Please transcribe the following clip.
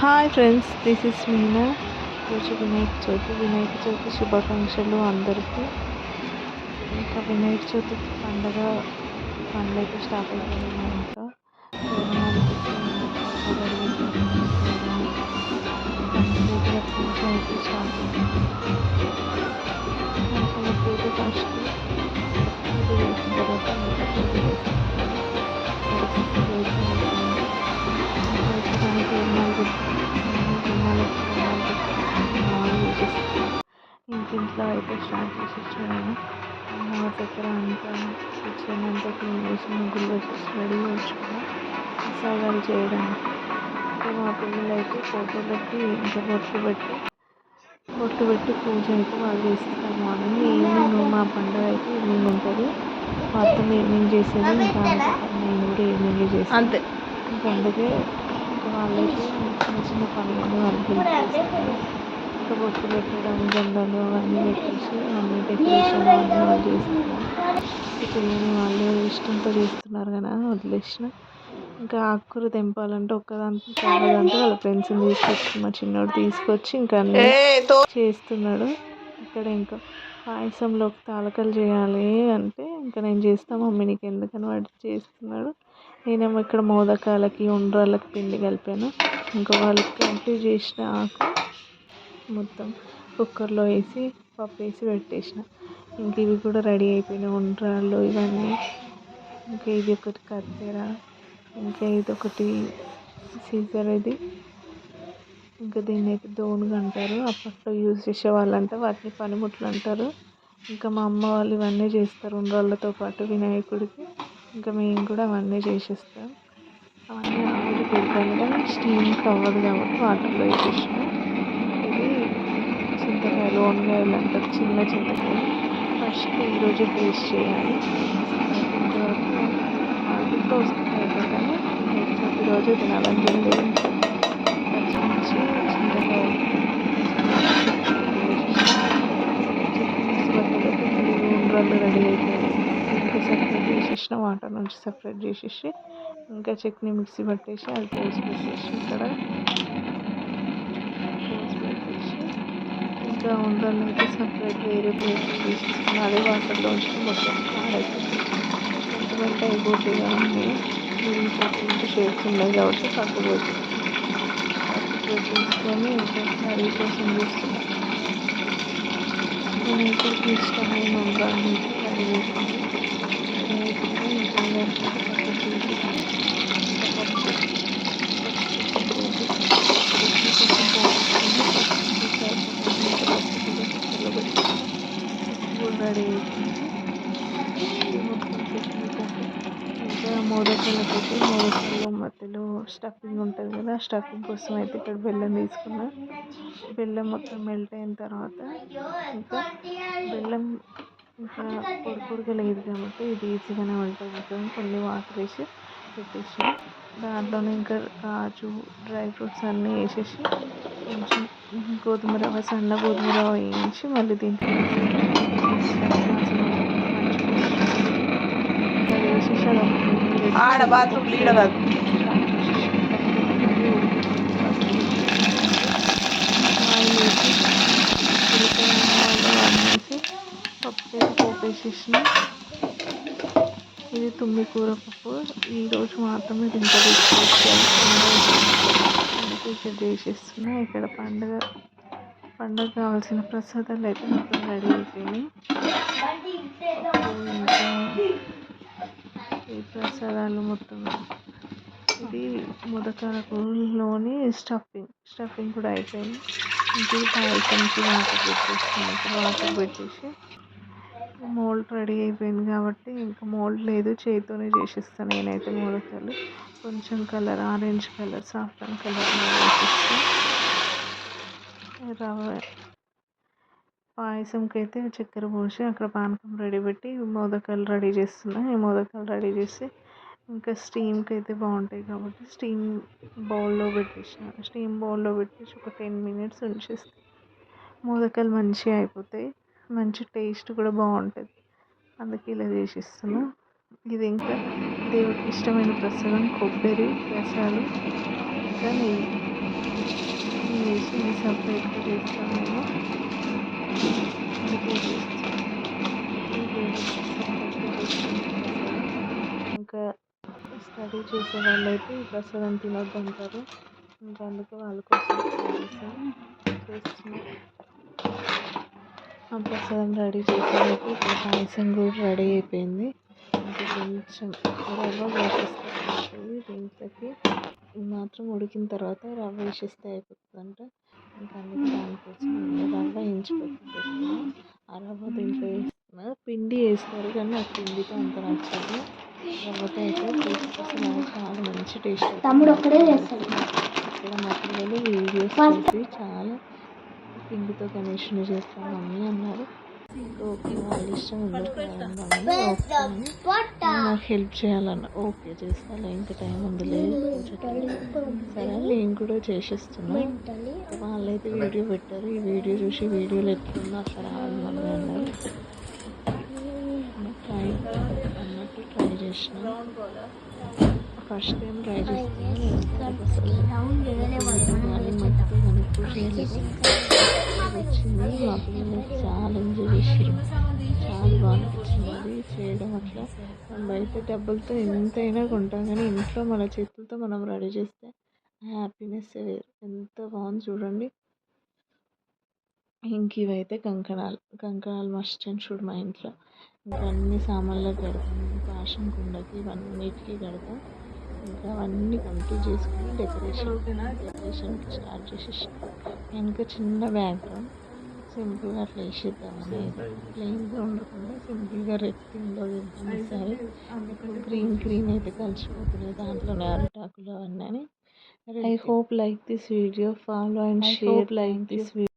Hi friends, this is Meena. ఈరోజు వినాయక చవితి శుభాకాంక్షలు అందరికీ. ఇంకా వినాయక చవితి పండుగ పనులు అయితే స్టార్ట్ అయిపోయినాయి మా ఇంట్లో. తోరణాలు పెట్టి పూజల పూజ అయితే స్టార్ట్ అయింది. మనకు పూజ ఫస్ట్ పూజ చేసిన తర్వాత ఇంకా పూజ చేస్తాం. పూజ అయితే అయిపోయింది. కానీ తోరణాలు పెట్టి ఇంటింట్లో అయితే స్టార్ట్ చేసేసాను. అమ్మవారి దగ్గర అంతా కిచెన్ అంతా క్లీన్ చేసి ముగ్గులు పెట్టేసి రెడీ వచ్చుకున్నాం ప్రసాదాలు చేయడానికి. ఇంకా మా పిల్లలు అయితే ఫోటోలకి ఇంకా బొట్టు పెట్టి పూజ అయితే వాళ్ళు చేస్తారు. మార్నింగ్ ఈవినింగ్ మా పండుగ అయితే ఈవినింగ్ ఉంటుంది. మొత్తం ఈవినింగ్ చేసేది. ఇంకా నేను కూడా ఈవినింగ్ చేస్తాను అంతే. ఇంకా అందుకే ఇంకా వాళ్ళైతే చిన్న చిన్న పనులన్నీ వాళ్ళు హెల్ప్ చేస్తారు. ఇంకా బొట్టు పెట్టడం, జెండాలు అవన్నీ పెట్టేసి అన్ని డెకరేషన్ అవన్నీ వాళ్ళు చేస్తున్నారు. పిల్లని వాళ్ళు ఇష్టంతో చేస్తున్నారు కదా వదిలేసిన. ఇంకా ఆకుకూర తెంపాలంటే ఒక్కదాంతో చాలదంటే వాళ్ళ ఫ్రెండ్స్ని తీసుకొచ్చి మా చిన్నోడు తీసుకొచ్చి ఇంకా అన్నీ చేస్తున్నాడు. ఇక్కడ ఇంకా పాయసంలోకి తాలకలు చేయాలి అంటే ఇంకా నేను చేస్తాను మమ్మీ నీకు ఎందుకని వాడు చేస్తున్నాడు. నేనేమో ఇక్కడ మోదకాలకి ఉండ్రాళ్ళకి పిండి కలిపాను. ఇంకా వాళ్ళకి కంప్లీట్ చేసిన ఆకు మొత్తం కుక్కర్లో వేసి పప్పు వేసి పెట్టేసిన. ఇంక ఇవి కూడా రెడీ అయిపోయినాయి ఉండ్రాళ్ళు ఇవన్నీ. ఇంకా ఇది ఒకటి కత్తెర, ఇంకా ఇది ఒకటి సీజర్, ఇది ఇంకా దీన్ని అయితే దోనుగా అంటారు. అప్పట్లో యూజ్ చేసేవాళ్ళంట, వాటిని పనిముట్లు అంటారు. ఇంకా మా అమ్మ వాళ్ళు ఇవన్నీ చేస్తారు ఉండ్రాళ్ళతో పాటు వినాయకుడికి. ఇంకా మేము కూడా అవన్నీ చేసేస్తాం. అవన్నీ ఆవిరి పెడతాను కానీ స్టీమ్కి అవ్వదు కాబట్టి వాటర్లో వేసేసిన. ఇది చింతకాయలు వంకాయలు అంటారు, చిన్న చింతకాయలు. ఫస్ట్ ఈరోజు టేస్ట్ చేయాలి. ఇంతవరకు మార్కెట్లో వస్తున్నాయి కానీ ప్రతిరోజు తినాలని తినలేదు. పచ్చిమిర్చి, చింతకాయలు బట్టలకి ఉండ్రాళ్ళు రెడీ అయిపోయాయి. ఇంకా సెపరేట్ చేసేసిన వాటర్ నుంచి సెపరేట్ చేసేసి ఇంకా చట్నీ మిక్సీ పట్టేసి అది పోసి పెట్టేసి ఇక్కడ పోసి పెట్టేసి ఇంకా ఉండ్రాళ్ళు అయితే సపరేట్ వేరే ప్లేట్లో తీసేసుకుని అదే వాటర్లో ఉంచి మొత్తం ఆడైపోతుంది. కొంతమంది అయిపోతుంది కానీ ఇంకా షేప్స్ ఉన్నాయి కాబట్టి పక్కకు పెట్టేసుకొని ఇంకా కర్రీ కోసం చూస్తున్నాం. వినాయకుడికి ఇష్టమైన ఉండ్రాళ్ళు రెడీ చేసింది. వినాయకుడిని ఇంకా పక్కకు తీసి రెడీ అయిపోయింది. మొత్తం చట్నీతోటి ఇంకా మోదకాల్లో మధ్యలో స్టఫింగ్ ఉంటుంది కదా, స్టఫింగ్ కోసం అయితే ఇక్కడ బెల్లం తీసుకున్నా. బెల్లం మొత్తం మెల్ట్ అయిన తర్వాత ఇంకా బెల్లం ఇంకా పొడిగా లేదు కాబట్టి ఇది ఈజీగానే ఉంటుంది. కొన్ని వాటర్ వేసి పెట్టేసి దాంట్లోనే ఇంకా కాజు, డ్రై ఫ్రూట్స్ అన్నీ వేసేసి కొంచెం సన్న గోధుమ రవ్వ వేయించి మళ్ళీ దీంట్లో వేసేసి ఆడ బాత్రూమ్ ఆయిల్ వేసి పప్పు పోపేసేసిన. ఇది తుమ్మికూర పప్పు. ఈరోజు మాత్రమే దీంట్లో ఇక్కడ చేసేస్తున్నా. ఇక్కడ పండగ కావాల్సిన ప్రసాదాలు అయితే మొత్తం రెడీ అయిపోయినాయి. ఇంకా ఈ ప్రసాదాలు మొత్తం ఇది ముదకాల కూరలోని స్టఫింగ్ కూడా అయిపోయింది. ఇంక పాయసంకి వాటర్ పెట్టేసి మోల్డ్ రెడీ అయిపోయింది కాబట్టి ఇంకా మోల్డ్ లేదు, చేతితోనే చేసేస్తాను నేనైతే. మోదకాలు కొంచెం colour orange colour, saffron colour వేసేస్తాను. రవ్వ పాయసంకి అయితే చక్కెర పోసి అక్కడ పానకం రెడీ పెట్టి మోదకాలు రెడీ చేస్తున్నా. ఈ మోదకాలు రెడీ చేసి ఇంకా స్టీమ్కి అయితే బాగుంటాయి కాబట్టి స్టీమ్ బౌల్లో పెట్టేసి ఒక 10 minutes ఉంచేస్తే మోదకాలు మంచిగా అయిపోతాయి. మంచి టేస్ట్ కూడా బాగుంటుంది. అందుకే ఇలా చేసిస్తున్నా. ఇది ఇంకా దేవుడికి ఇష్టమైన ప్రసాదం కొబ్బరి, రసాలు ఇంకా నెయ్యి. వేసి సపరేట్గా చేస్తామేమో అందుకే చేస్తాను. సపరేట్గా చేసుకుంటాం. ఇంకా స్టడీ చేసే వాళ్ళైతే ఈ ప్రసాదం తినొద్దంటారు. ఇంకా అందుకే వాళ్ళ కోసం చేస్తున్నాం. ఆ ప్రసాదం రెడీ చేసేలోపు ఇక్కడ పాయసం కూడా రెడీ అయిపోయింది. ఇంకా కొంచెం రవ్వ వేసిస్తే దీంట్లోకి మాత్రం ఉడికిన తర్వాత రవ్వ వేసిస్తే అయిపోతుందంట. ఇంకా అందుకే దానికోసం రవ్వ వేయించుకోకుండా ఆ రవ్వ దీంట్లో వేస్తున్నా. పిండి వేస్తారు కానీ నాకు పిండితో అంత నచ్చదు. రవ్వతో అయితే టేస్ట్ అసలు చాలా మంచి టేస్ట్. తమ్ముడు ఒక్కడే చేస్తాడు. ఇక్కడ మా పిల్లలు వీడియోస్ చూసి చాలా పిండితో గణేషుని చేస్తాం మమ్మీ అన్నారు. ఓకే వాళ్ళ ఇష్టం నాకు హెల్ప్ చేయాలన్న ఓకే చేస్తాను. ఇంకా టైం ఉంది లేదు సరే నేను కూడా చేసేస్తున్నా. వాళ్ళైతే వీడియో పెట్టారు. ఈ వీడియో చూసి వీడియోలో ఎట్లుందో అట్లా రావాలి మమ్మీ అన్నారు. ట్రై అన్నట్టు ట్రై చేసిన. ఫస్ట్ టైం ట్రై చేస్తున్నాను. వచ్చింది మా పిల్లలు చాలా ఎంజాయ్ చేసారు. చాలా బాగా అనిపించింది అది చేయడం. అట్లా మనం బయట డబ్బులతో ఎంతైనా కొంటాం కానీ ఇంట్లో మన చేతులతో మనం రెడీ చేస్తే హ్యాపీనెస్ వేరు. ఎంత బాగుంది చూడండి. ఇంక ఇవైతే కంకణాలు మస్ట్ అండ్ షుడ్ మా ఇంట్లో. ఇంకా అన్ని సామాన్లకు కడతాం. పాశం కుండకి ఇవన్నిటికీ కడతాం. ఇంకా అవన్నీ కంప్లీట్ చేసుకుని డెకరేషన్కి స్టార్ట్ చేసేసి ఇంకా చిన్న బ్యాక్గ్రౌండ్ సింపుల్గా అట్లా వేసేద్దాం అనేది. ప్లెయిన్గా ఉండకుండా సింపుల్గా రెడ్ థీమ్లో వేద్దాం ఈసారి. గ్రీన్ అయితే కలిసిపోతున్నాయి దాంట్లోనే అరిటాకులు అవన్నీ. I hope like this video, follow and share like this video.